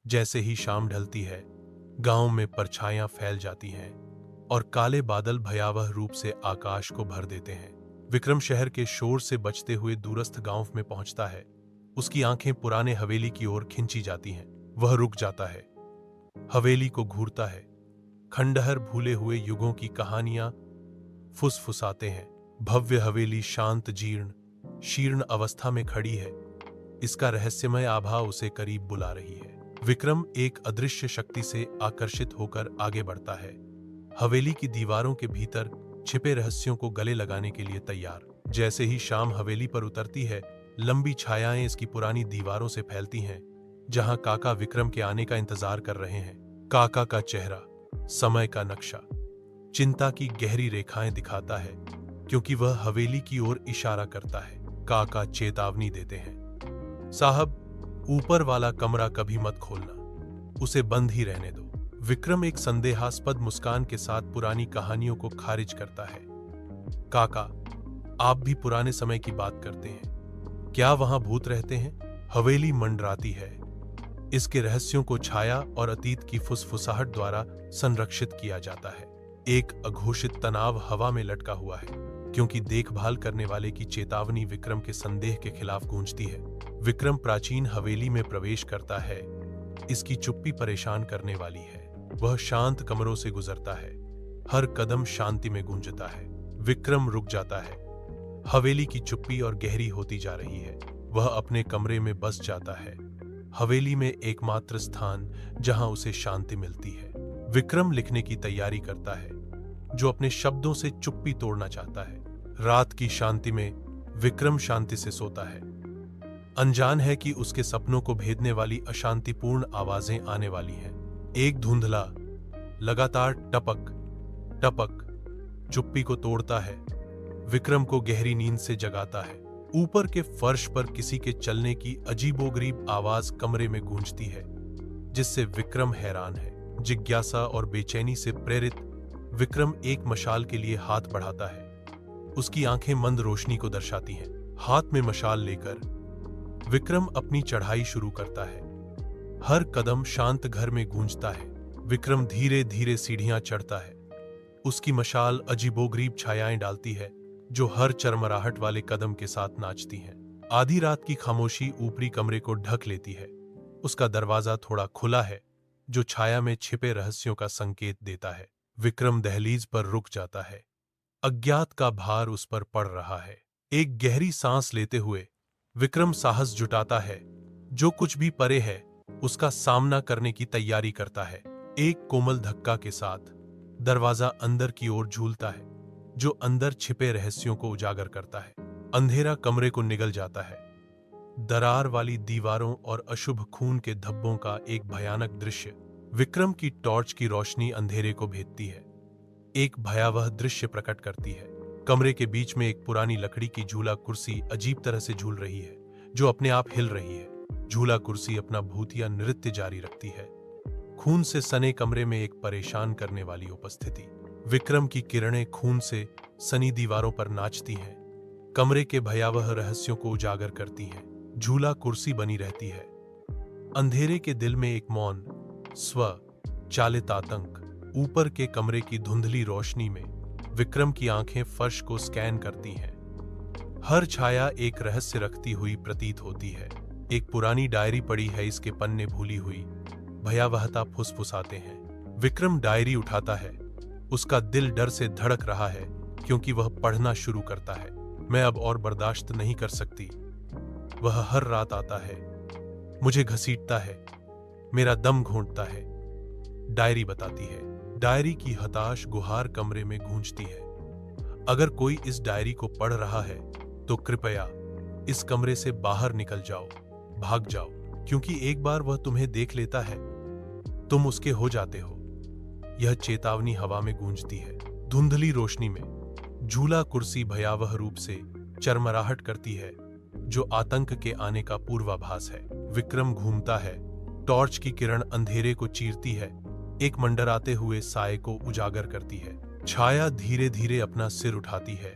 जैसे ही शाम ढलती है, गांव में परछाइयां फैल जाती हैं और काले बादल भयावह रूप से आकाश को भर देते हैं। विक्रम शहर के शोर से बचते हुए दूरस्थ गांव में पहुंचता है। उसकी आंखें पुराने हवेली की ओर खिंची जाती हैं। वह रुक जाता है, हवेली को घूरता है। खंडहर भूले हुए युगों की कहानियां फुसफुसाते हैं। भव्य हवेली शांत शीर्ण अवस्था में खड़ी है। इसका रहस्यमय आभा उसे करीब बुला रही है। विक्रम एक अदृश्य शक्ति से आकर्षित होकर आगे बढ़ता है, हवेली की दीवारों के भीतर छिपे रहस्यों को गले लगाने के लिए तैयार। जैसे ही शाम हवेली पर उतरती है, लंबी छायाएं इसकी पुरानी दीवारों से फैलती हैं, जहां काका विक्रम के आने का इंतजार कर रहे हैं। काका का चेहरा समय का नक्शा चिंता की गहरी रेखाएं दिखाता है, क्योंकि वह हवेली की ओर इशारा करता है। काका चेतावनी देते हैं, साहब, ऊपर वाला कमरा कभी मत खोलना, उसे बंद ही रहने दो। विक्रम एक संदेहास्पद मुस्कान के साथ पुरानी कहानियों को खारिज करता है। काका, आप भी पुराने समय की बात करते हैं, क्या वहां भूत रहते हैं? हवेली मंडराती है। इसके रहस्यों को छाया और अतीत की फुसफुसाहट द्वारा संरक्षित किया जाता है। एक अघोषित तनाव हवा में लटका हुआ है, क्योंकि देखभाल करने वाले की चेतावनी विक्रम के संदेह के खिलाफ गूंजती है। विक्रम प्राचीन हवेली में प्रवेश करता है। इसकी चुप्पी परेशान करने वाली है। वह शांत कमरों से गुजरता है, हर कदम शांति में गूंजता है। विक्रम रुक जाता है। हवेली की चुप्पी और गहरी होती जा रही है। वह अपने कमरे में बस जाता है, हवेली में एकमात्र स्थान जहां उसे शांति मिलती है। विक्रम लिखने की तैयारी करता है, जो अपने शब्दों से चुप्पी तोड़ना चाहता है। रात की शांति में विक्रम शांति से सोता है, अनजान है कि उसके सपनों को भेदने वाली अशांतिपूर्ण आवाजें आने वाली हैं। एक धुंधला लगातार टपक टपक चुप्पी को तोड़ता है, विक्रम को गहरी नींद से जगाता है। ऊपर के फर्श पर किसी के चलने की अजीबोगरीब आवाज कमरे में गूंजती है, जिससे विक्रम हैरान है। जिज्ञासा और बेचैनी से प्रेरित विक्रम एक मशाल के लिए हाथ बढ़ाता है। उसकी आंखें मंद रोशनी को दर्शाती हैं। हाथ में मशाल लेकर विक्रम अपनी चढ़ाई शुरू करता है। हर कदम शांत घर में गूंजता है। विक्रम धीरे धीरे सीढ़ियां चढ़ता है। उसकी मशाल अजीबोगरीब छायाएं डालती है, जो हर चरमराहट वाले कदम के साथ नाचती हैं। आधी रात की खामोशी ऊपरी कमरे को ढक लेती है। उसका दरवाजा थोड़ा खुला है, जो छाया में छिपे रहस्यों का संकेत देता है। विक्रम दहलीज पर रुक जाता है। अज्ञात का भार उस पर पड़ रहा है। एक गहरी सांस लेते हुए विक्रम साहस जुटाता है। जो कुछ भी परे है, उसका सामना करने की तैयारी करता है। एक कोमल धक्का के साथ दरवाजा अंदर की ओर झूलता है, जो अंदर छिपे रहस्यों को उजागर करता है। अंधेरा कमरे को निगल जाता है। दरार वाली दीवारों और अशुभ खून के धब्बों का एक भयानक दृश्य विक्रम की टॉर्च की रोशनी अंधेरे को भेदती है, एक भयावह दृश्य प्रकट करती है। कमरे के बीच में एक पुरानी लकड़ी की झूला कुर्सी अजीब तरह से झूल रही है, जो अपने आप हिल रही है। झूला कुर्सी अपना भूतिया नृत्य जारी रखती है। खून से सने कमरे में एक परेशान करने वाली उपस्थिति। विक्रम की किरणें खून से सनी दीवारों पर नाचती हैं, कमरे के भयावह रहस्यों को उजागर करती हैं। झूला कुर्सी बनी रहती है। अंधेरे के दिल में एक मौन स्व चालित आतंक। ऊपर के कमरे की धुंधली रोशनी में विक्रम की आंखें फर्श को स्कैन करती हैं। हर छाया एक रहस्य रखती हुई प्रतीत होती है। एक पुरानी डायरी पड़ी है, इसके पन्ने भूली हुई भयावहता फुसफुसाते हैं। विक्रम डायरी उठाता है। उसका दिल डर से धड़क रहा है, क्योंकि वह पढ़ना शुरू करता है। मैं अब और बर्दाश्त नहीं कर सकती। वह हर रात आता है, मुझे घसीटता है, मेरा दम घोंटता है। डायरी बताती है। डायरी की हताश गुहार कमरे में गूंजती है। अगर कोई इस डायरी को पढ़ रहा है, तो कृपया इस कमरे से बाहर निकल जाओ, भाग जाओ, क्योंकि एक बार वह तुम्हें देख लेता है, तुम उसके हो जाते हो। यह चेतावनी हवा में गूंजती है। धुंधली रोशनी में झूला कुर्सी भयावह रूप से चरमराहट करती है, जो आतंक के आने का पूर्वाभास है। विक्रम घूमता है। टॉर्च की किरण अंधेरे को चीरती है, एक मंडराते हुए साए को उजागर करती है। छाया धीरे धीरे अपना सिर उठाती है।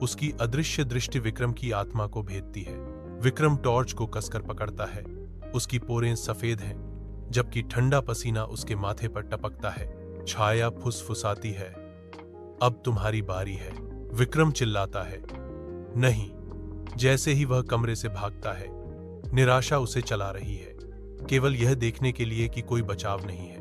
उसकी अदृश्य दृष्टि विक्रम की आत्मा को भेदती है। विक्रम टॉर्च को कसकर पकड़ता है। उसकी पोरें सफेद हैं, जबकि ठंडा पसीना उसके माथे पर टपकता है। छाया फुसफुसाती है, अब तुम्हारी बारी है। विक्रम चिल्लाता है, नहीं। जैसे ही वह कमरे से भागता है, निराशा उसे चला रही है, केवल यह देखने के लिए कि कोई बचाव नहीं है।